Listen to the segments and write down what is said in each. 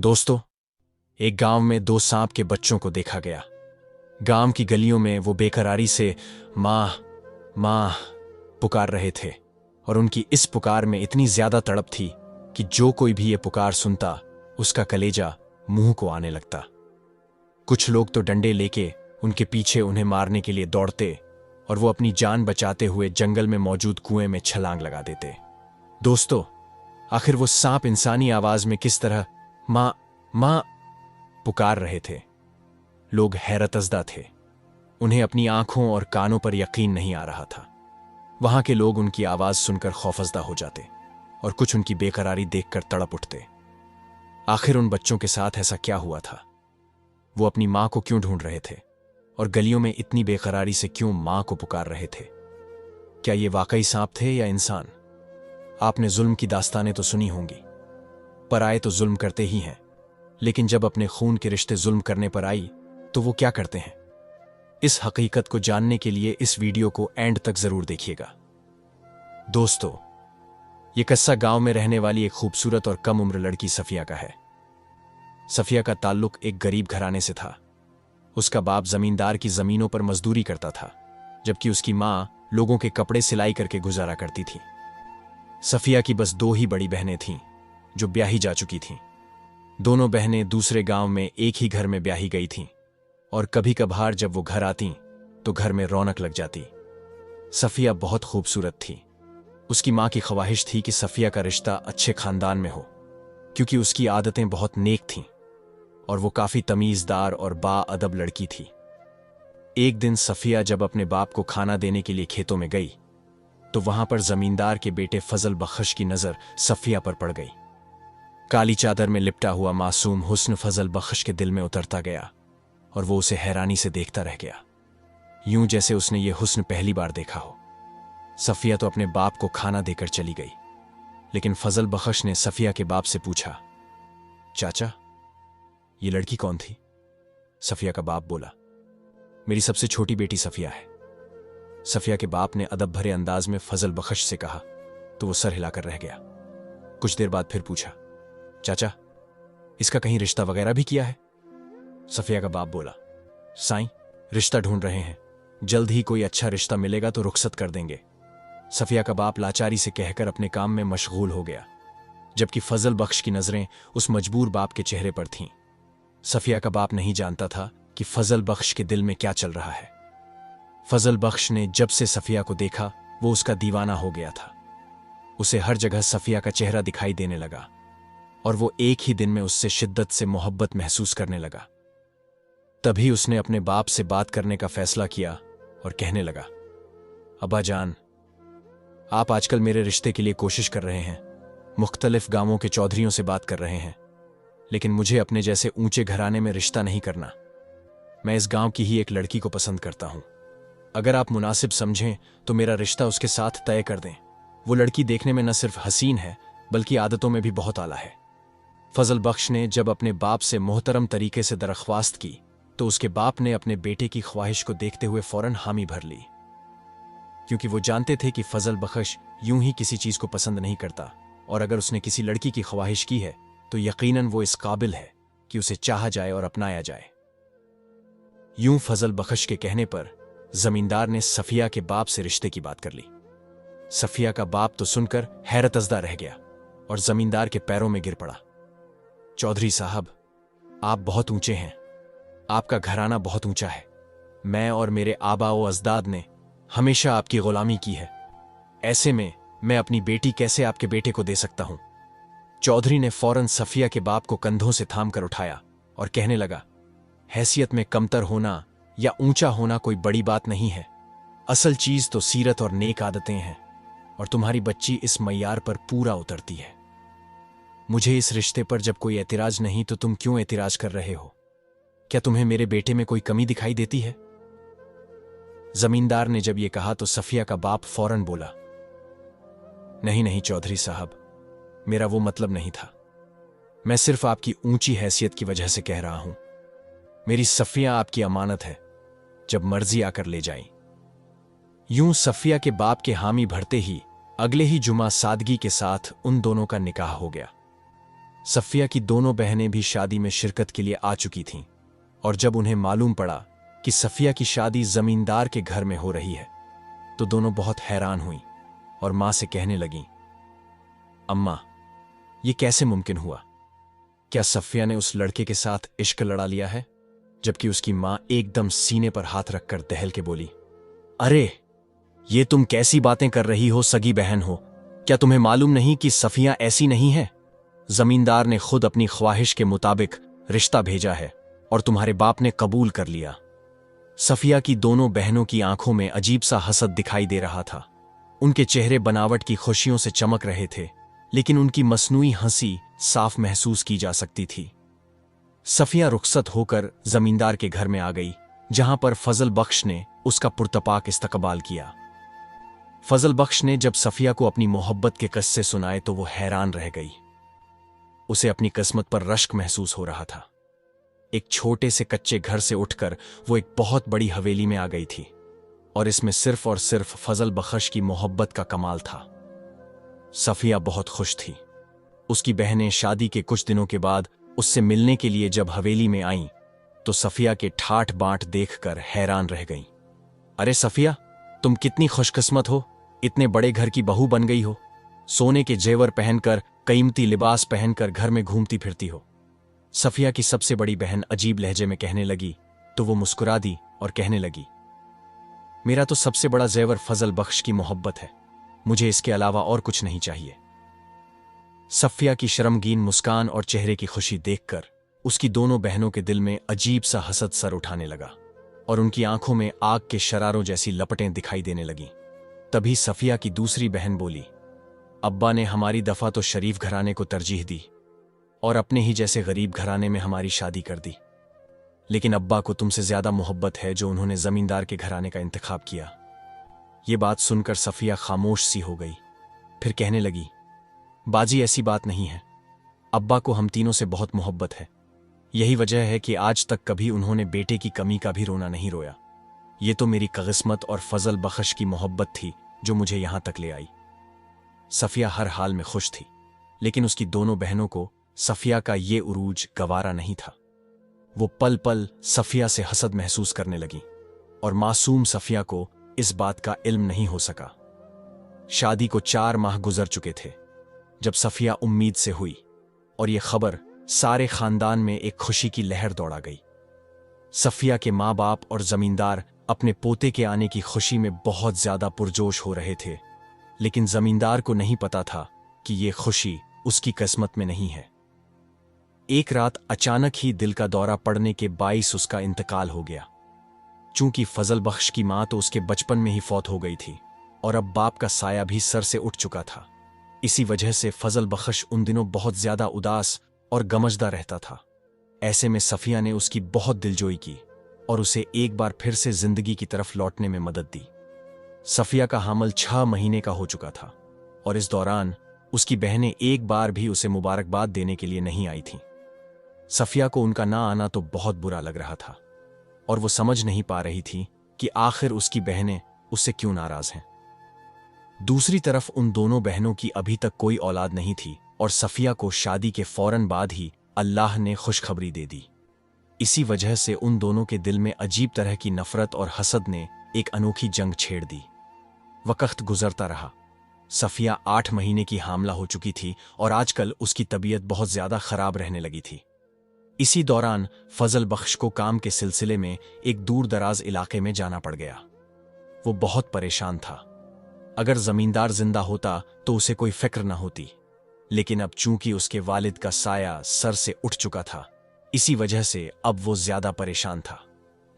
दोस्तों, एक गांव में दो सांप के बच्चों को देखा गया। गांव की गलियों में वो बेकरारी से माँ माँ पुकार रहे थे और उनकी इस पुकार में इतनी ज्यादा तड़प थी कि जो कोई भी ये पुकार सुनता उसका कलेजा मुंह को आने लगता। कुछ लोग तो डंडे लेके उनके पीछे उन्हें मारने के लिए दौड़ते और वो अपनी जान बचाते हुए जंगल में मौजूद कुएं में छलांग लगा देते। दोस्तों, आखिर वो सांप इंसानी आवाज में किस तरह माँ माँ पुकार रहे थे? लोग हैरतजदा थे। उन्हें अपनी आंखों और कानों पर यकीन नहीं आ रहा था। वहां के लोग उनकी आवाज सुनकर खौफजदा हो जाते और कुछ उनकी बेकरारी देखकर तड़प उठते। आखिर उन बच्चों के साथ ऐसा क्या हुआ था? वो अपनी मां को क्यों ढूंढ रहे थे और गलियों में इतनी बेकरारी से क्यों मां को पुकार रहे थे? क्या ये वाकई सांप थे या इंसान? आपने जुल्म की दास्तानें तो सुनी होंगी। पराए तो जुल्म करते ही हैं, लेकिन जब अपने खून के रिश्ते जुल्म करने पर आई तो वो क्या करते हैं? इस हकीकत को जानने के लिए इस वीडियो को एंड तक जरूर देखिएगा। दोस्तों, ये किस्सा गांव में रहने वाली एक खूबसूरत और कम उम्र लड़की सफिया का है। सफिया का ताल्लुक एक गरीब घराने से था। उसका बाप जमींदार की जमीनों पर मजदूरी करता था, जबकि उसकी मां लोगों के कपड़े सिलाई करके गुजारा करती थी। सफिया की बस दो ही बड़ी बहनें थीं जो ब्याही जा चुकी थीं। दोनों बहनें दूसरे गांव में एक ही घर में ब्याही गई थीं और कभी कभार जब वो घर आती तो घर में रौनक लग जाती। सफिया बहुत खूबसूरत थी। उसकी मां की ख्वाहिश थी कि सफिया का रिश्ता अच्छे खानदान में हो, क्योंकि उसकी आदतें बहुत नेक थीं और वो काफी तमीजदार और बाअदब लड़की थी। एक दिन सफिया जब अपने बाप को खाना देने के लिए खेतों में गई तो वहां पर जमींदार के बेटे फजल बख्श की नजर सफिया पर पड़ गई। काली चादर में लिपटा हुआ मासूम हुस्न फजल बख्श के दिल में उतरता गया और वो उसे हैरानी से देखता रह गया, यूं जैसे उसने ये हुस्न पहली बार देखा हो। सफिया तो अपने बाप को खाना देकर चली गई, लेकिन फजल बख्श ने सफिया के बाप से पूछा, चाचा, ये लड़की कौन थी? सफिया का बाप बोला, मेरी सबसे छोटी बेटी सफिया है। सफिया के बाप ने अदब भरे अंदाज में फजल बख्श से कहा तो वो सर हिलाकर रह गया। कुछ देर बाद फिर पूछा, चाचा, इसका कहीं रिश्ता वगैरह भी किया है? सफिया का बाप बोला, साईं, रिश्ता ढूंढ रहे हैं, जल्द ही कोई अच्छा रिश्ता मिलेगा तो रुखसत कर देंगे। सफिया का बाप लाचारी से कहकर अपने काम में मशगूल हो गया, जबकि फजल बख्श की नजरें उस मजबूर बाप के चेहरे पर थीं। सफिया का बाप नहीं जानता था कि फजल बख्श के दिल में क्या चल रहा है। फजल बख्श ने जब से सफिया को देखा वो उसका दीवाना हो गया था। उसे हर जगह सफिया का चेहरा दिखाई देने लगा और वो एक ही दिन में उससे शिद्दत से मोहब्बत महसूस करने लगा। तभी उसने अपने बाप से बात करने का फैसला किया और कहने लगा, अब्बा जान, आप आजकल मेरे रिश्ते के लिए कोशिश कर रहे हैं, मुख्तलिफ गांवों के चौधरियों से बात कर रहे हैं, लेकिन मुझे अपने जैसे ऊंचे घराने में रिश्ता नहीं करना। मैं इस गांव की ही एक लड़की को पसंद करता हूं। अगर आप मुनासिब समझें तो मेरा रिश्ता उसके साथ तय कर दें। वो लड़की देखने में न सिर्फ हसीन है बल्कि आदतों में भी बहुत आला है। फजल बख्श ने जब अपने बाप से मोहतरम तरीके से दरख्वास्त की तो उसके बाप ने अपने बेटे की ख्वाहिश को देखते हुए फौरन हामी भर ली, क्योंकि वो जानते थे कि फजल बख्श यूं ही किसी चीज को पसंद नहीं करता और अगर उसने किसी लड़की की ख्वाहिश की है तो यकीनन वो इस काबिल है कि उसे चाहा जाए और अपनाया जाए। यूं फजल बख्श के कहने पर जमींदार ने सफिया के बाप से रिश्ते की बात कर ली। सफिया का बाप तो सुनकर हैरतजदा रह गया और जमींदार के पैरों में गिर पड़ा। चौधरी साहब, आप बहुत ऊंचे हैं, आपका घराना बहुत ऊंचा है। मैं और मेरे आबा व अजदाद ने हमेशा आपकी गुलामी की है। ऐसे में मैं अपनी बेटी कैसे आपके बेटे को दे सकता हूं? चौधरी ने फौरन सफिया के बाप को कंधों से थाम कर उठाया और कहने लगा, हैसियत में कमतर होना या ऊंचा होना कोई बड़ी बात नहीं है। असल चीज तो सीरत और नेक आदतें हैं और तुम्हारी बच्ची इस मय्यार पर पूरा उतरती है। मुझे इस रिश्ते पर जब कोई एतराज नहीं तो तुम क्यों एतराज कर रहे हो? क्या तुम्हें मेरे बेटे में कोई कमी दिखाई देती है? जमींदार ने जब यह कहा तो सफिया का बाप फौरन बोला, नहीं नहीं चौधरी साहब, मेरा वो मतलब नहीं था। मैं सिर्फ आपकी ऊंची हैसियत की वजह से कह रहा हूं। मेरी सफिया आपकी अमानत है, जब मर्जी आकर ले जाएं। यूं सफिया के बाप के हामी भरते ही अगले ही जुमा सादगी के साथ उन दोनों का निकाह हो गया। सफिया की दोनों बहनें भी शादी में शिरकत के लिए आ चुकी थीं, और जब उन्हें मालूम पड़ा कि सफिया की शादी जमींदार के घर में हो रही है तो दोनों बहुत हैरान हुईं और मां से कहने लगीं, अम्मा, ये कैसे मुमकिन हुआ? क्या सफिया ने उस लड़के के साथ इश्क लड़ा लिया है? जबकि उसकी मां एकदम सीने पर हाथ रखकर दहल के बोली, अरे, ये तुम कैसी बातें कर रही हो सगी बहन हो? क्या तुम्हें मालूम नहीं कि सफिया ऐसी नहीं है? जमींदार ने खुद अपनी ख्वाहिश के मुताबिक रिश्ता भेजा है और तुम्हारे बाप ने कबूल कर लिया। सफिया की दोनों बहनों की आंखों में अजीब सा हसद दिखाई दे रहा था। उनके चेहरे बनावट की खुशियों से चमक रहे थे, लेकिन उनकी मसनूई हंसी साफ महसूस की जा सकती थी। सफिया रुखसत होकर जमींदार के घर में आ गई, जहां पर फजल बख्श ने उसका पुरतपाक इस्तकबाल किया। फजल बख्श ने जब सफिया को अपनी मोहब्बत के किस्से सुनाए तो वो हैरान रह गई। उसे अपनी किस्मत पर रश्क महसूस हो रहा था। एक छोटे से कच्चे घर से उठकर वो एक बहुत बड़ी हवेली में आ गई थी, और इसमें सिर्फ और सिर्फ फजल बख्श की मोहब्बत का कमाल था। सफिया बहुत खुश थी। उसकी बहनें शादी के कुछ दिनों के बाद उससे मिलने के लिए जब हवेली में आईं तो सफिया के ठाठ बांट देखकर हैरान रह गईं। अरे सफिया, तुम कितनी खुशकिस्मत हो, इतने बड़े घर की बहू बन गई हो। सोने के जेवर पहनकर, कीमती लिबास पहनकर घर में घूमती फिरती हो। सफिया की सबसे बड़ी बहन अजीब लहजे में कहने लगी तो वो मुस्कुरा दी और कहने लगी, मेरा तो सबसे बड़ा जेवर फजल बख्श की मोहब्बत है, मुझे इसके अलावा और कुछ नहीं चाहिए। सफिया की शर्मगीन मुस्कान और चेहरे की खुशी देखकर उसकी दोनों बहनों के दिल में अजीब सा हसद सर उठाने लगा और उनकी आंखों में आग के शरारों जैसी लपटें दिखाई देने लगीं। तभी सफिया की दूसरी बहन बोली, अब्बा ने हमारी दफा तो शरीफ घराने को तरजीह दी और अपने ही जैसे गरीब घराने में हमारी शादी कर दी, लेकिन अब्बा को तुमसे ज्यादा मोहब्बत है जो उन्होंने जमींदार के घराने का इंतखाब किया। ये बात सुनकर सफिया खामोश सी हो गई, फिर कहने लगी, बाजी ऐसी बात नहीं है, अब्बा को हम तीनों से बहुत मोहब्बत है। यही वजह है कि आज तक कभी उन्होंने बेटे की कमी का भी रोना नहीं रोया। ये तो मेरी किस्मत और फजल बख्श की मोहब्बत थी जो मुझे यहां तक ले आई। सफिया हर हाल में खुश थी, लेकिन उसकी दोनों बहनों को सफिया का ये उरूज गवारा नहीं था। वो पल पल सफिया से हसद महसूस करने लगी और मासूम सफिया को इस बात का इल्म नहीं हो सका। शादी को 4 माह गुजर चुके थे जब सफिया उम्मीद से हुई और यह खबर सारे खानदान में एक खुशी की लहर दौड़ा गई। सफिया के माँ बाप और जमींदार अपने पोते के आने की खुशी में बहुत ज्यादा पुरजोश हो रहे थे, लेकिन जमींदार को नहीं पता था कि यह खुशी उसकी किस्मत में नहीं है। एक रात अचानक ही दिल का दौरा पड़ने के बाइस उसका इंतकाल हो गया। चूंकि फजल बख्श की मां तो उसके बचपन में ही फौत हो गई थी और अब बाप का साया भी सर से उठ चुका था। इसी वजह से फजल बख्श उन दिनों बहुत ज्यादा उदास और गमजदा रहता था। ऐसे में सफिया ने उसकी बहुत दिलजोई की और उसे एक बार फिर से जिंदगी की तरफ लौटने में मदद दी। सफिया का हामल 6 महीने का हो चुका था और इस दौरान उसकी बहनें एक बार भी उसे मुबारकबाद देने के लिए नहीं आई थीं। सफिया को उनका ना आना तो बहुत बुरा लग रहा था और वो समझ नहीं पा रही थी कि आखिर उसकी बहनें उससे क्यों नाराज हैं। दूसरी तरफ उन दोनों बहनों की अभी तक कोई औलाद नहीं थी और सफिया को शादी के फौरन बाद ही अल्लाह ने खुशखबरी दे दी। इसी वजह से उन दोनों के दिल में अजीब तरह की नफरत और हसद ने एक अनोखी जंग छेड़ दी। वक्त गुजरता रहा। सफिया 8 महीने की हामला हो चुकी थी और आजकल उसकी तबीयत बहुत ज्यादा खराब रहने लगी थी। इसी दौरान फजल बख्श को काम के सिलसिले में एक दूर दराज इलाके में जाना पड़ गया। वो बहुत परेशान था। अगर जमींदार जिंदा होता तो उसे कोई फिक्र न होती, लेकिन अब चूंकि उसके वालिद का साया सर से उठ चुका था, इसी वजह से अब वो ज्यादा परेशान था।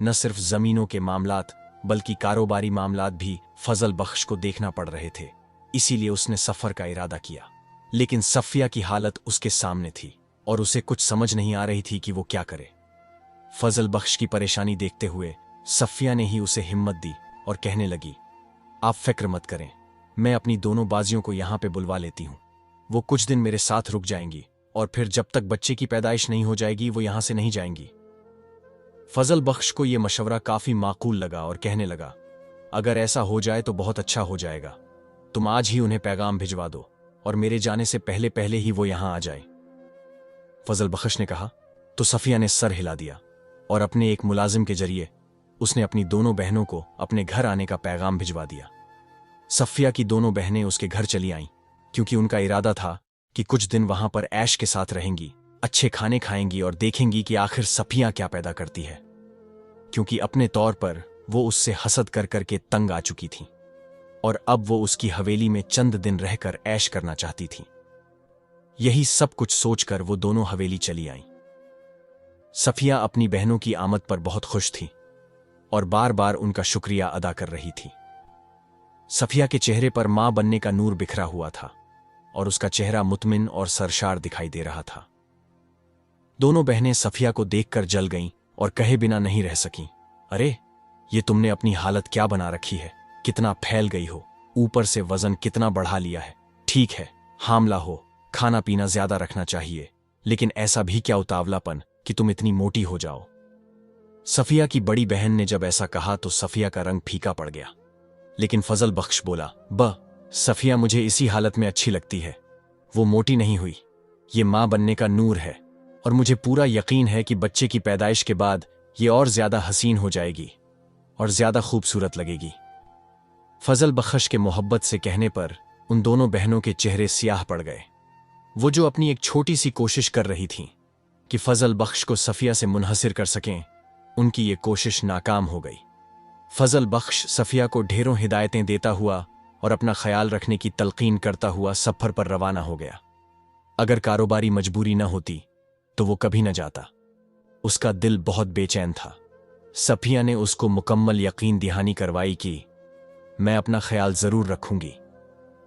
न सिर्फ जमीनों के मामलात बल्कि कारोबारी मामलात भी फजल बख्श को देखना पड़ रहे थे। इसीलिए उसने सफर का इरादा किया, लेकिन सफिया की हालत उसके सामने थी और उसे कुछ समझ नहीं आ रही थी कि वो क्या करे। फजल बख्श की परेशानी देखते हुए सफिया ने ही उसे हिम्मत दी और कहने लगी, आप फिक्र मत करें, मैं अपनी दोनों बाजियों को यहां पे बुलवा लेती हूं। वो कुछ दिन मेरे साथ रुक जाएंगी और फिर जब तक बच्चे की पैदाइश नहीं हो जाएगी वो यहां से नहीं जाएंगी। फजल बख्श को यह मशवरा काफी माकूल लगा और कहने लगा, अगर ऐसा हो जाए तो बहुत अच्छा हो जाएगा। तुम आज ही उन्हें पैगाम भिजवा दो और मेरे जाने से पहले पहले ही वो यहां आ जाए। फजल बख्श ने कहा। तो सफिया ने सर हिला दिया और अपने एक मुलाजिम के जरिए उसने अपनी दोनों बहनों को अपने घर आने का पैगाम भिजवा दिया। सफिया की दोनों बहनें उसके घर चली आईं क्योंकि उनका इरादा था कि कुछ दिन वहां पर ऐश के साथ रहेंगी, अच्छे खाने खाएंगी और देखेंगी कि आखिर सफिया क्या पैदा करती है, क्योंकि अपने तौर पर वो उससे हसद कर करके तंग आ चुकी थी और अब वो उसकी हवेली में चंद दिन रहकर ऐश करना चाहती थी। यही सब कुछ सोचकर वो दोनों हवेली चली आईं। सफिया अपनी बहनों की आमद पर बहुत खुश थी और बार बार उनका शुक्रिया अदा कर रही थी। सफिया के चेहरे पर मां बनने का नूर बिखरा हुआ था और उसका चेहरा मुतमिन और सरशार दिखाई दे रहा था। दोनों बहनें सफिया को देखकर जल गईं और कहे बिना नहीं रह सकीं, अरे ये तुमने अपनी हालत क्या बना रखी है, कितना फैल गई हो, ऊपर से वजन कितना बढ़ा लिया है। ठीक है, हामला हो, खाना पीना ज्यादा रखना चाहिए, लेकिन ऐसा भी क्या उतावलापन कि तुम इतनी मोटी हो जाओ। सफिया की बड़ी बहन ने जब ऐसा कहा तो सफिया का रंग फीका पड़ गया, लेकिन फजल बख्श बोला, सफिया मुझे इसी हालत में अच्छी लगती है, वो मोटी नहीं हुई, ये मां बनने का नूर है और मुझे पूरा यकीन है कि बच्चे की पैदाइश के बाद ये और ज्यादा हसीन हो जाएगी और ज्यादा खूबसूरत लगेगी। फजल बख्श के मोहब्बत से कहने पर उन दोनों बहनों के चेहरे सियाह पड़ गए। वो जो अपनी एक छोटी सी कोशिश कर रही थीं कि फजल बख्श को सफिया से मुनहसिर कर सकें, उनकी ये कोशिश नाकाम हो गई। फजल बख्श सफिया को ढेरों हिदायतें देता हुआ और अपना ख्याल रखने की तलकीन करता हुआ सफर पर रवाना हो गया। अगर कारोबारी मजबूरी न होती तो वो कभी न जाता। उसका दिल बहुत बेचैन था। सफिया ने उसको मुकम्मल यकीन दहानी करवाई कि मैं अपना ख्याल जरूर रखूंगी,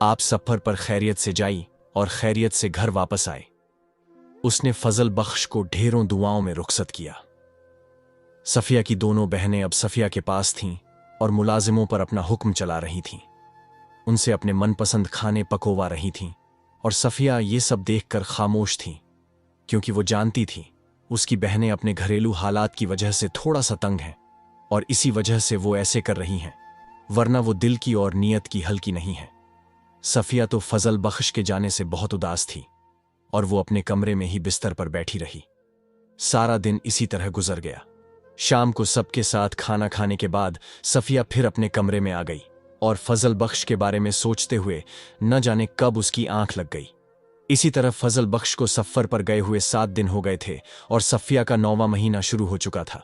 आप सफर पर खैरियत से जाई और खैरियत से घर वापस आए। उसने फजल बख्श को ढेरों दुआओं में रुखसत किया। सफिया की दोनों बहनें अब सफिया के पास थीं और मुलाजिमों पर अपना हुक्म चला रही थीं, उनसे अपने मनपसंद खाने पकोवा रही थीं और सफिया ये सब देखकर खामोश थीं, क्योंकि वो जानती थी उसकी बहनें अपने घरेलू हालात की वजह से थोड़ा सा तंग हैं और इसी वजह से वो ऐसे कर रही हैं, वरना वो दिल की और नीयत की हल्की नहीं है। सफिया तो फजल बख्श के जाने से बहुत उदास थी और वो अपने कमरे में ही बिस्तर पर बैठी रही। सारा दिन इसी तरह गुजर गया। शाम को सबके साथ खाना खाने के बाद सफिया फिर अपने कमरे में आ गई और फजल बख्श के बारे में सोचते हुए न जाने कब उसकी आंख लग गई। इसी तरह फजल बख्श को सफर पर गए हुए 7 दिन हो गए थे और सफिया का 9वां महीना शुरू हो चुका था।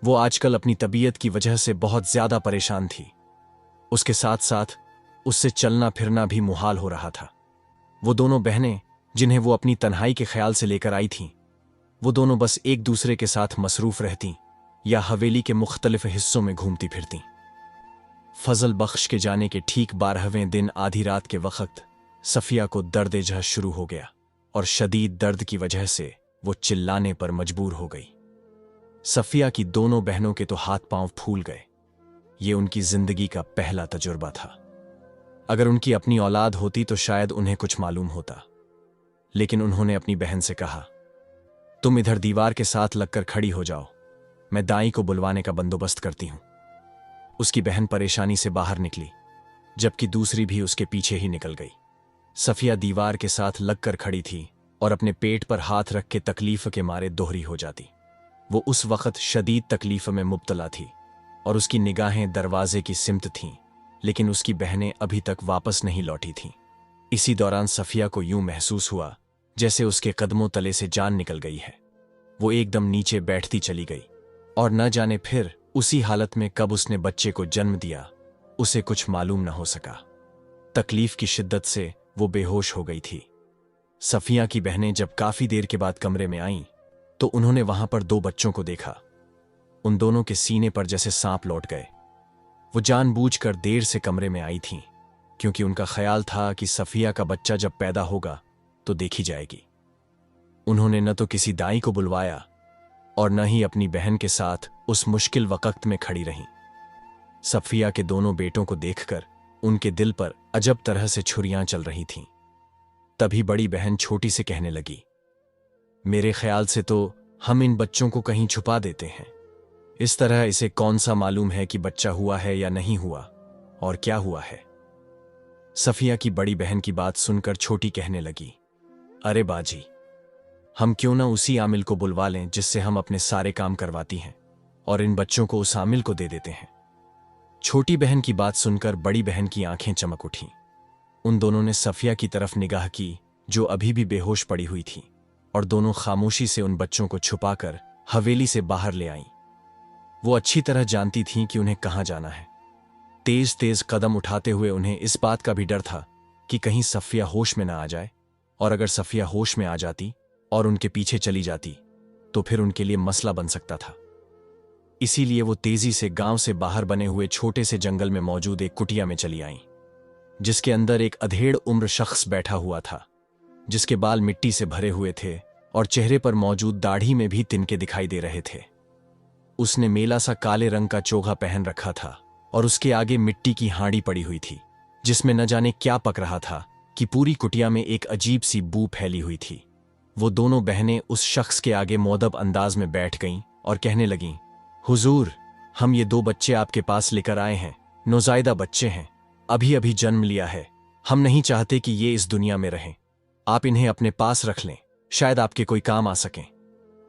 वो आजकल अपनी तबीयत की वजह से बहुत ज्यादा परेशान थी। उसके साथ साथ उससे चलना फिरना भी मुहाल हो रहा था। वो दोनों बहनें जिन्हें वो अपनी तन्हाई के ख्याल से लेकर आई थीं, वो दोनों बस एक दूसरे के साथ मसरूफ रहती या हवेली के मुख्तलिफ हिस्सों में घूमती फिरती। फजल बख्श के जाने के ठीक 12वें दिन आधी रात के वक्त सफिया को दर्द जहर शुरू हो गया और शदीद दर्द की वजह से वो चिल्लाने पर मजबूर हो गई। सफिया की दोनों बहनों के तो हाथ पांव फूल गए। ये उनकी जिंदगी का पहला तजुर्बा था। अगर उनकी अपनी औलाद होती तो शायद उन्हें कुछ मालूम होता, लेकिन उन्होंने अपनी बहन से कहा, तुम इधर दीवार के साथ लगकर खड़ी हो जाओ, मैं दाई को बुलवाने का बंदोबस्त करती हूं। उसकी बहन परेशानी से बाहर निकली, जबकि दूसरी भी उसके पीछे ही निकल गई। सफिया दीवार के साथ लगकर खड़ी थी और अपने पेट पर हाथ रख के तकलीफ के मारे दोहरी हो जाती। वो उस वक्त शदीद तकलीफ में मुब्तला थी और उसकी निगाहें दरवाजे की सिमत थीं, लेकिन उसकी बहनें अभी तक वापस नहीं लौटी थीं। इसी दौरान सफिया को यूं महसूस हुआ जैसे उसके कदमों तले से जान निकल गई है। वो एकदम नीचे बैठती चली गई और न जाने फिर उसी हालत में कब उसने बच्चे को जन्म दिया, उसे कुछ मालूम न हो सका। तकलीफ की शिद्दत से वो बेहोश हो गई थी। सफिया की बहनें जब काफी देर के बाद कमरे में आईं तो उन्होंने वहां पर 2 बच्चों को देखा। उन दोनों के सीने पर जैसे सांप लौट गए। वो जानबूझकर देर से कमरे में आई थीं, क्योंकि उनका ख्याल था कि सफिया का बच्चा जब पैदा होगा तो देखी जाएगी। उन्होंने न तो किसी दाई को बुलवाया और न ही अपनी बहन के साथ उस मुश्किल वक्त में खड़ी रहीं। सफिया के दोनों बेटों को देखकर उनके दिल पर अजब तरह से छुरियां चल रही थीं। तभी बड़ी बहन छोटी से कहने लगी, मेरे ख्याल से तो हम इन बच्चों को कहीं छुपा देते हैं। इस तरह इसे कौन सा मालूम है कि बच्चा हुआ है या नहीं हुआ और क्या हुआ है। सफिया की बड़ी बहन की बात सुनकर छोटी कहने लगी, अरे बाजी, हम क्यों ना उसी आमिल को बुलवा लें जिससे हम अपने सारे काम करवाती हैं, और इन बच्चों को उस आमिल को दे देते हैं। छोटी बहन की बात सुनकर बड़ी बहन की आंखें चमक उठीं। उन दोनों ने सफिया की तरफ निगाह की, जो अभी भी बेहोश पड़ी हुई थी, और दोनों खामोशी से उन बच्चों को छुपाकर हवेली से बाहर ले आईं। वो अच्छी तरह जानती थीं कि उन्हें कहाँ जाना है। तेज तेज कदम उठाते हुए उन्हें इस बात का भी डर था कि कहीं सफिया होश में ना आ जाए, और अगर सफिया होश में आ जाती और उनके पीछे चली जाती तो फिर उनके लिए मसला बन सकता था। इसीलिए वो तेजी से गांव से बाहर बने हुए छोटे से जंगल में मौजूद एक कुटिया में चली आईं, जिसके अंदर एक अधेड़ उम्र शख्स बैठा हुआ था, जिसके बाल मिट्टी से भरे हुए थे और चेहरे पर मौजूद दाढ़ी में भी तिनके दिखाई दे रहे थे। उसने मेला सा काले रंग का चोगा पहन रखा था और उसके आगे मिट्टी की हांडी पड़ी हुई थी, जिसमें न जाने क्या पक रहा था कि पूरी कुटिया में एक अजीब सी बू फैली हुई थी। वो दोनों बहनें उस शख्स के आगे मोदब अंदाज में बैठ गईं और कहने लगीं, हुजूर, हम ये 2 बच्चे आपके पास लेकर आए हैं। नौजायदा बच्चे हैं, अभी अभी जन्म लिया है। हम नहीं चाहते कि ये इस दुनिया में रहें। आप इन्हें अपने पास रख लें, शायद आपके कोई काम आ सकें।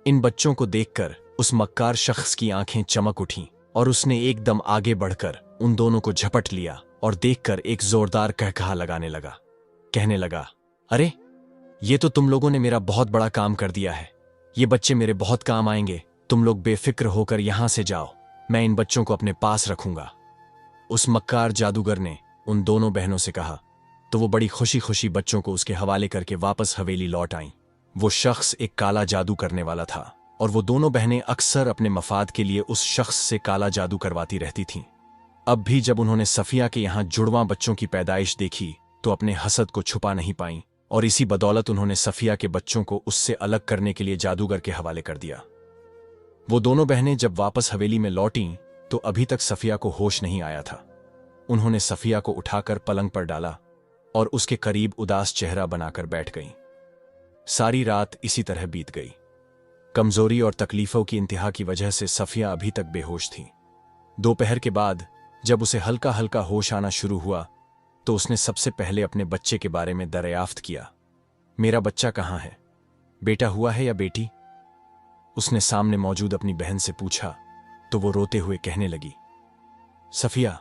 इन बच्चों को देखकर उस मक्कार शख्स की आंखें चमक उठीं और उसने एकदम आगे बढ़कर उन दोनों को झपट लिया और देखकर एक जोरदार कहकहा लगाने लगा। कहने लगा, अरे, ये तो तुम लोगों ने मेरा बहुत बड़ा काम कर दिया है। ये बच्चे मेरे बहुत काम आएंगे। तुम लोग बेफिक्र होकर यहां से जाओ, मैं इन बच्चों को अपने पास रखूंगा। उस मक्कार जादूगर ने उन दोनों बहनों से कहा, तो वो बड़ी खुशी खुशी बच्चों को उसके हवाले करके वापस हवेली लौट आईं। वो शख्स एक काला जादू करने वाला था और वो दोनों बहनें अक्सर अपने मफाद के लिए उस शख्स से काला जादू करवाती रहती थीं। अब भी जब उन्होंने सफिया के यहां जुड़वां बच्चों की पैदाइश देखी तो अपने हसद को छुपा नहीं पाईं, और इसी बदौलत उन्होंने सफिया के बच्चों को उससे अलग करने के लिए जादूगर के हवाले कर दिया। वो दोनों बहनें जब वापस हवेली में लौटीं तो अभी तक सफिया को होश नहीं आया था। उन्होंने सफिया को उठाकर पलंग पर डाला और उसके करीब उदास चेहरा बनाकर बैठ गईं। सारी रात इसी तरह बीत गई। कमजोरी और तकलीफों की इंतहा की वजह से सफिया अभी तक बेहोश थी। दोपहर के बाद जब उसे हल्का हल्का होश आना शुरू हुआ तो उसने सबसे पहले अपने बच्चे के बारे में दरियाफ्त किया। मेरा बच्चा कहाँ है? बेटा हुआ है या बेटी? उसने सामने मौजूद अपनी बहन से पूछा तो वो रोते हुए कहने लगी, सफिया,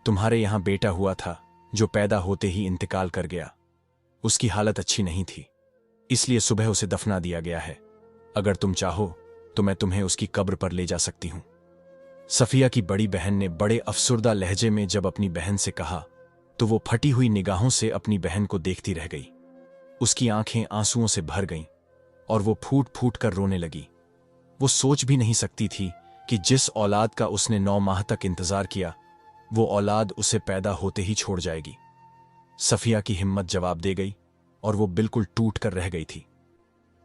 तुम्हारे यहां बेटा हुआ था जो पैदा होते ही इंतकाल कर गया। उसकी हालत अच्छी नहीं थी, इसलिए सुबह उसे दफना दिया गया है। अगर तुम चाहो तो मैं तुम्हें उसकी कब्र पर ले जा सकती हूं। सफिया की बड़ी बहन ने बड़े अफसुर्दा लहजे में जब अपनी बहन से कहा तो वो फटी हुई निगाहों से अपनी बहन को देखती रह गई। उसकी आंखें आंसुओं से भर गईं और वो फूट फूट कर रोने लगी। वो सोच भी नहीं सकती थी कि जिस औलाद का उसने 9 माह तक इंतजार किया, वो औलाद उसे पैदा होते ही छोड़ जाएगी। सफिया की हिम्मत जवाब दे गई और वो बिल्कुल टूट कर रह गई थी,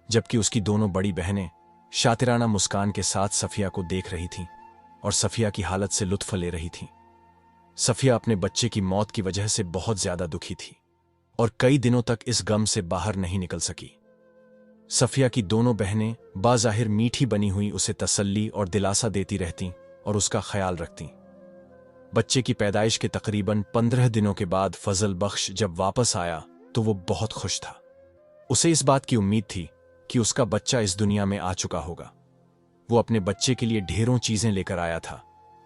जबकि उसकी दोनों बड़ी बहनें शातिराना मुस्कान के साथ सफिया को देख रही थीं और सफिया की हालत से लुत्फ ले रही थीं। सफिया अपने बच्चे की मौत की वजह से बहुत ज्यादा दुखी थी और कई दिनों तक इस गम से बाहर नहीं निकल सकी। सफिया की दोनों बहनें बाज़ाहिर मीठी बनी हुई उसे तसल्ली और दिलासा देती रहतीं और उसका ख्याल रखतीं। बच्चे की पैदाइश के तकरीबन 15 दिनों के बाद फजल बख्श जब वापस आया तो वो बहुत खुश था। उसे इस बात की उम्मीद थी कि उसका बच्चा इस दुनिया में आ चुका होगा। वो अपने बच्चे के लिए ढेरों चीजें लेकर आया था,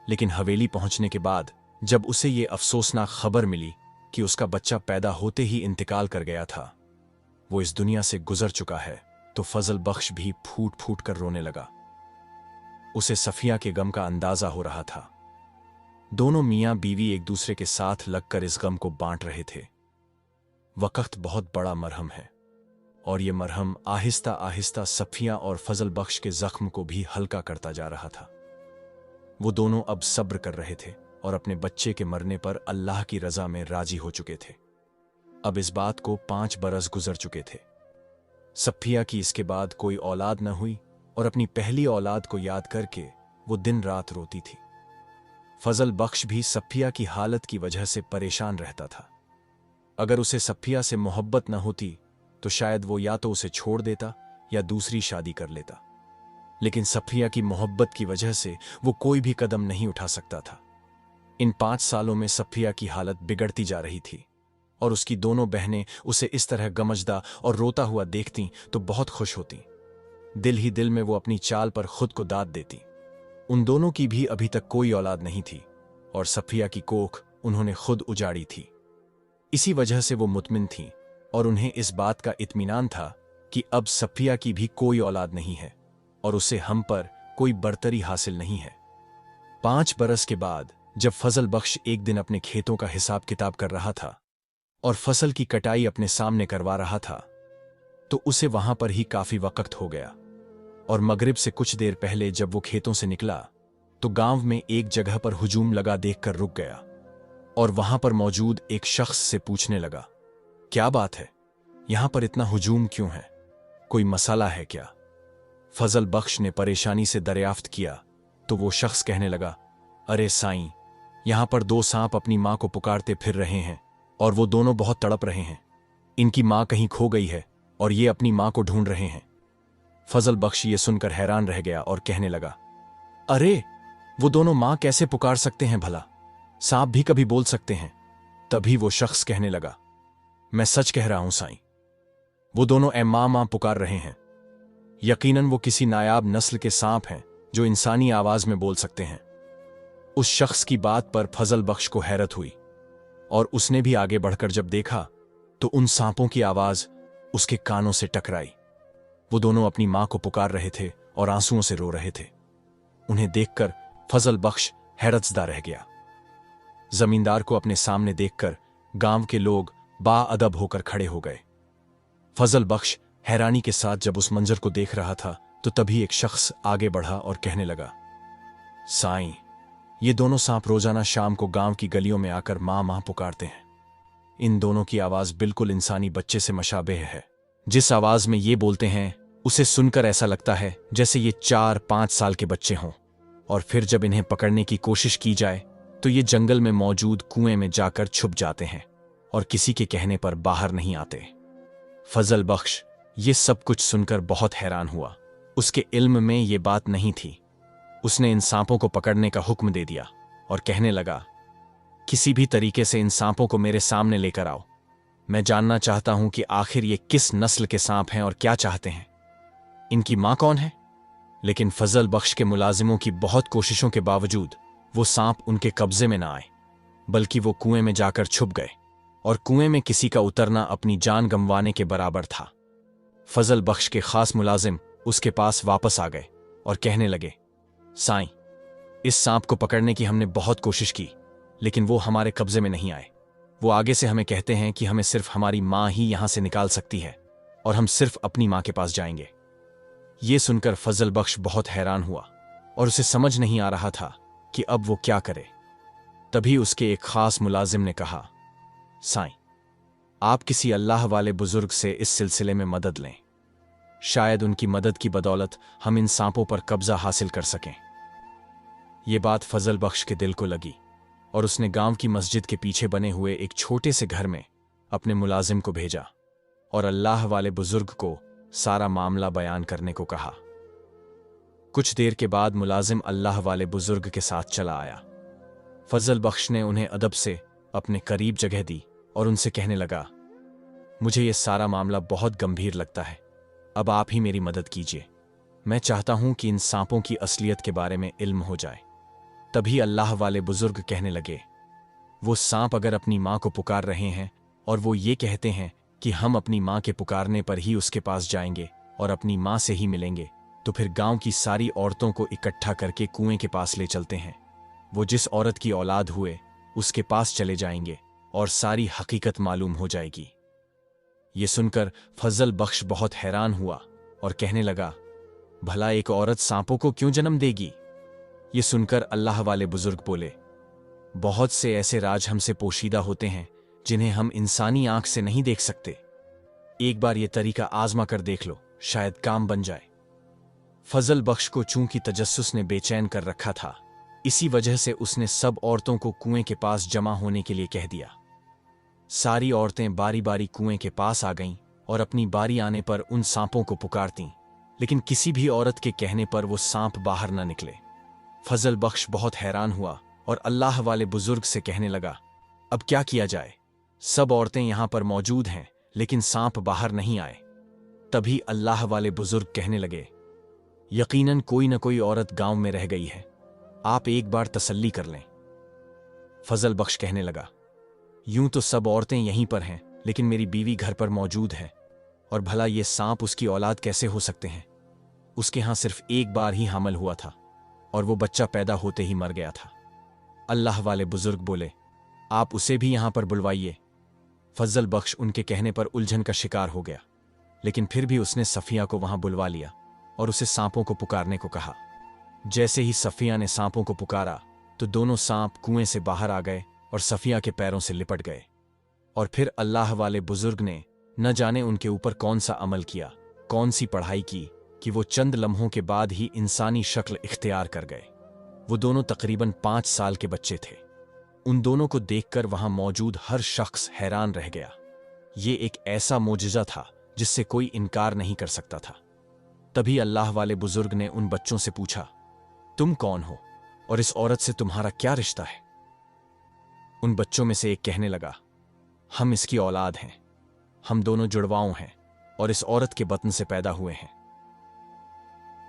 लेकिन हवेली पहुंचने के बाद जब उसे ये अफसोसनाक खबर मिली कि उसका बच्चा पैदा होते ही इंतकाल कर गया था, वो इस दुनिया से गुजर चुका है, तो फजल बख्श भी फूट फूट कर रोने लगा। उसे सफिया के गम का अंदाजा हो रहा था। दोनों मियां बीवी एक दूसरे के साथ लगकर इस गम को बांट रहे थे। वक्त बहुत बड़ा मरहम है और ये मरहम आहिस्ता आहिस्ता सफिया और फजल बख्श के जख्म को भी हल्का करता जा रहा था। वो दोनों अब सब्र कर रहे थे और अपने बच्चे के मरने पर अल्लाह की रजा में राजी हो चुके थे। अब इस बात को 5 बरस गुजर चुके थे। सफिया की इसके बाद कोई औलाद न हुई और अपनी पहली औलाद को याद करके वो दिन रात रोती थी। फजल बख्श भी सफिया की हालत की वजह से परेशान रहता था। अगर उसे सफिया से मोहब्बत न होती तो शायद वो या तो उसे छोड़ देता या दूसरी शादी कर लेता, लेकिन सफिया की मोहब्बत की वजह से वो कोई भी कदम नहीं उठा सकता था। इन 5 सालों में सफिया की हालत बिगड़ती जा रही थी। और उसकी दोनों बहनें उसे इस तरह गमजदा और रोता हुआ देखती तो बहुत खुश होती। दिल ही दिल में वो अपनी चाल पर खुद को दाद देती। उन दोनों की भी अभी तक कोई औलाद नहीं थी और सफिया की कोख उन्होंने खुद उजाड़ी थी। इसी वजह से वो मुतमिन थीं और उन्हें इस बात का इत्मीनान था कि अब सफिया की भी कोई औलाद नहीं है और उसे हम पर कोई बरतरी हासिल नहीं है। 5 बरस के बाद जब फजल बख्श एक दिन अपने खेतों का हिसाब किताब कर रहा था और फसल की कटाई अपने सामने करवा रहा था तो उसे वहां पर ही काफी वक्त हो गया। और मगरिब से कुछ देर पहले जब वो खेतों से निकला तो गांव में एक जगह पर हुजूम लगा देखकर रुक गया और वहां पर मौजूद एक शख्स से पूछने लगा, क्या बात है, यहां पर इतना हुजूम क्यों है, कोई मसाला है क्या? फजल बख्श ने परेशानी से दरियाफ्त किया तो वो शख्स कहने लगा, अरे साईं, यहां पर 2 सांप अपनी मां को पुकारते फिर रहे हैं और वो दोनों बहुत तड़प रहे हैं। इनकी मां कहीं खो गई है और ये अपनी मां को ढूंढ रहे हैं। फजल बख्श ये सुनकर हैरान रह गया और कहने लगा, अरे वो दोनों मां कैसे पुकार सकते हैं भला, सांप भी कभी बोल सकते हैं? तभी वो शख्स कहने लगा, मैं सच कह रहा हूं साईं, वो दोनों ए मां मां पुकार रहे हैं। यकीनन वो किसी नायाब नस्ल के सांप हैं जो इंसानी आवाज में बोल सकते हैं। उस शख्स की बात पर फजल बख्श को हैरत हुई और उसने भी आगे बढ़कर जब देखा तो उन सांपों की आवाज उसके कानों से टकराई। वो दोनों अपनी मां को पुकार रहे थे और आंसुओं से रो रहे थे। उन्हें देखकर फजल बख्श हैरतजदा रह गया। जमींदार को अपने सामने देखकर गांव के लोग बाअदब होकर खड़े हो गए। फजल बख्श हैरानी के साथ जब उस मंजर को देख रहा था तो तभी एक शख्स आगे बढ़ा और कहने लगा, साईं, ये दोनों सांप रोजाना शाम को गांव की गलियों में आकर मां मां पुकारते हैं। इन दोनों की आवाज बिल्कुल इंसानी बच्चे से मशाबेह है। जिस आवाज में ये बोलते हैं उसे सुनकर ऐसा लगता है जैसे ये 4-5 साल के बच्चे हों। और फिर जब इन्हें पकड़ने की कोशिश की जाए तो ये जंगल में मौजूद कुएं में जाकर छुप जाते हैं और किसी के कहने पर बाहर नहीं आते। फजल बख्श ये सब कुछ सुनकर बहुत हैरान हुआ। उसके इल्म में ये बात नहीं थी। उसने इन सांपों को पकड़ने का हुक्म दे दिया और कहने लगा, किसी भी तरीके से इन सांपों को मेरे सामने लेकर आओ। मैं जानना चाहता हूं कि आखिर ये किस नस्ल के सांप हैं और क्या चाहते हैं। इनकी मां कौन है? लेकिन फजल बख्श के मुलाजिमों की बहुत कोशिशों के बावजूद वो सांप उनके कब्जे में ना आए, बल्कि वो कुएं में जाकर छुप गए और कुएं में किसी का उतरना अपनी जान गंवाने के बराबर था। फजल बख्श के खास मुलाजिम उसके पास वापस आ गए और कहने लगे, साईं, इस सांप को पकड़ने की हमने बहुत कोशिश की लेकिन वो हमारे कब्जे में नहीं आए। वो आगे से हमें कहते हैं कि हमें सिर्फ हमारी मां ही यहां से निकाल सकती है और हम सिर्फ अपनी मां के पास जाएंगे। ये सुनकर फजल बख्श बहुत हैरान हुआ और उसे समझ नहीं आ रहा था कि अब वो क्या करे। तभी उसके एक खास मुलाजिम ने कहा, साईं, आप किसी अल्लाह वाले बुजुर्ग से इस सिलसिले में मदद लें। शायद उनकी मदद की बदौलत हम इन सांपों पर कब्जा हासिल कर सकें। ये बात फजल बख्श के दिल को लगी और उसने गांव की मस्जिद के पीछे बने हुए एक छोटे से घर में अपने मुलाजिम को भेजा और अल्लाह वाले बुजुर्ग को सारा मामला बयान करने को कहा। कुछ देर के बाद मुलाजिम अल्लाह वाले बुजुर्ग के साथ चला आया। फजल बख्श ने उन्हें अदब से अपने करीब जगह दी और उनसे कहने लगा, मुझे यह सारा मामला बहुत गंभीर लगता है, अब आप ही मेरी मदद कीजिए। मैं चाहता हूं कि इन सांपों की असलियत के बारे में इल्म हो जाए। तभी अल्लाह वाले बुजुर्ग कहने लगे, वो सांप अगर अपनी मां को पुकार रहे हैं और वो ये कहते हैं कि हम अपनी मां के पुकारने पर ही उसके पास जाएंगे और अपनी मां से ही मिलेंगे, तो फिर गांव की सारी औरतों को इकट्ठा करके कुएं के पास ले चलते हैं। वो जिस औरत की औलाद हुए उसके पास चले जाएंगे और सारी हकीकत मालूम हो जाएगी। ये सुनकर फजल बख्श बहुत हैरान हुआ और कहने लगा, भला एक औरत सांपों को क्यों जन्म देगी? ये सुनकर अल्लाह वाले बुजुर्ग बोले, बहुत से ऐसे राज हमसे पोशीदा होते हैं जिन्हें हम इंसानी आंख से नहीं देख सकते। एक बार ये तरीका आजमा कर देख लो, शायद काम बन जाए। फजल बख्श को चूंकि तजस्सुस ने बेचैन कर रखा था, इसी वजह से उसने सब औरतों को कुएं के पास जमा होने के लिए कह दिया। सारी औरतें बारी बारी कुएं के पास आ गईं और अपनी बारी आने पर उन सांपों को पुकारतीं, लेकिन किसी भी औरत के कहने पर वो सांप बाहर न निकले। फजल बख्श बहुत हैरान हुआ और अल्लाह वाले बुजुर्ग से कहने लगा, अब क्या किया जाए? सब औरतें यहां पर मौजूद हैं, लेकिन सांप बाहर नहीं आए। तभी अल्लाह वाले बुजुर्ग कहने लगे, यकीनन कोई न कोई औरत गांव में रह गई है, आप एक बार तसल्ली कर लें। फजल बख्श कहने लगा, यूं तो सब औरतें यहीं पर हैं, लेकिन मेरी बीवी घर पर मौजूद है, और भला ये सांप उसकी औलाद कैसे हो सकते हैं? उसके यहां सिर्फ एक बार ही हमल हुआ था, और वो बच्चा पैदा होते ही मर गया था। अल्लाह वाले बुजुर्ग बोले, आप उसे भी यहां पर बुलवाइए। फजल बख्श उनके कहने पर उलझन का शिकार हो गया, लेकिन फिर भी उसने सफिया को वहां बुलवा लिया और उसे सांपों को पुकारने को कहा। जैसे ही सफिया ने सांपों को पुकारा तो दोनों सांप कुएं से बाहर आ गए और सफिया के पैरों से लिपट गए। और फिर अल्लाह वाले बुजुर्ग ने न जाने उनके ऊपर कौन सा अमल किया, कौन सी पढ़ाई की, कि वो चंद लम्हों के बाद ही इंसानी शक्ल इख्तियार कर गए। वो दोनों तकरीबन 5 साल के बच्चे थे। उन दोनों को देखकर वहां मौजूद हर शख्स हैरान रह गया। ये एक ऐसा मोजिज़ा था जिससे कोई इनकार नहीं कर सकता था। तभी अल्लाह वाले बुजुर्ग ने उन बच्चों से पूछा, तुम कौन हो और इस औरत से तुम्हारा क्या रिश्ता है? उन बच्चों में से एक कहने लगा, हम इसकी औलाद हैं, हम दोनों जुड़वाओं हैं और इस औरत के बतन से पैदा हुए हैं।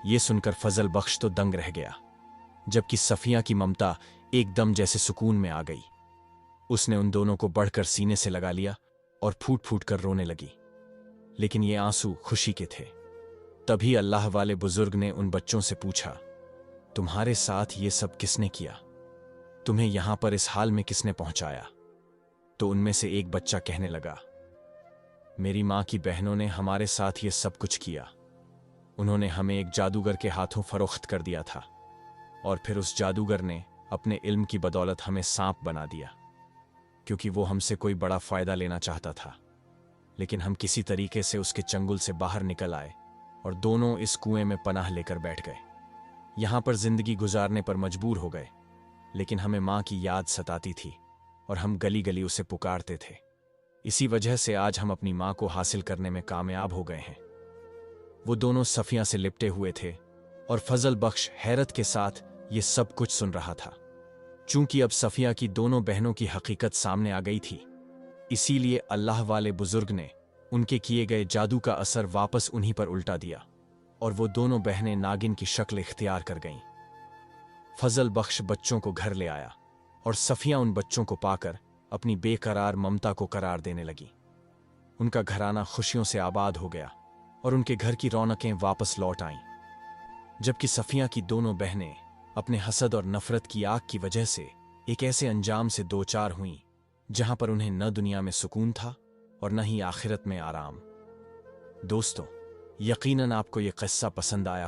यह सुनकर फजल बख्श तो दंग रह गया, जबकि सफिया की ममता एकदम जैसे सुकून में आ गई। उसने उन दोनों को बढ़कर सीने से लगा लिया और फूट फूट कर रोने लगी, लेकिन ये आंसू खुशी के थे। तभी अल्लाह वाले बुजुर्ग ने उन बच्चों से पूछा, तुम्हारे साथ ये सब किसने किया? तुम्हें यहां पर इस हाल में किसने पहुंचाया? तो उनमें से एक बच्चा कहने लगा, मेरी मां की बहनों ने हमारे साथ ये सब कुछ किया। उन्होंने हमें एक जादूगर के हाथों फरोख्त कर दिया था, और फिर उस जादूगर ने अपने इल्म की बदौलत हमें सांप बना दिया, क्योंकि वो हमसे कोई बड़ा फायदा लेना चाहता था। लेकिन हम किसी तरीके से उसके चंगुल से बाहर निकल आए और दोनों इस कुएं में पनाह लेकर बैठ गए। यहां पर जिंदगी गुजारने पर मजबूर हो गए, लेकिन हमें मां की याद सताती थी और हम गली गली उसे पुकारते थे। इसी वजह से आज हम अपनी मां को हासिल करने में कामयाब हो गए हैं। वो दोनों सफिया से लिपटे हुए थे और फजल बख्श हैरत के साथ ये सब कुछ सुन रहा था। चूंकि अब सफिया की दोनों बहनों की हकीकत सामने आ गई थी, इसीलिए अल्लाह वाले बुजुर्ग ने उनके किए गए जादू का असर वापस उन्हीं पर उल्टा दिया और वो दोनों बहनें नागिन की शक्ल इख्तियार कर गईं। फजल बख्श बच्चों को घर ले आया और सफिया उन बच्चों को पाकर अपनी बेकरार ममता को करार देने लगी। उनका घराना खुशियों से आबाद हो गया और उनके घर की रौनकें वापस लौट आईं, जबकि सफिया की दोनों बहनें अपने हसद और नफरत की आग की वजह से एक ऐसे अंजाम से दो चार हुईं जहां पर उन्हें न दुनिया में सुकून था और न ही आखिरत में आराम। दोस्तों, यकीनन आपको यह किस्सा पसंद आया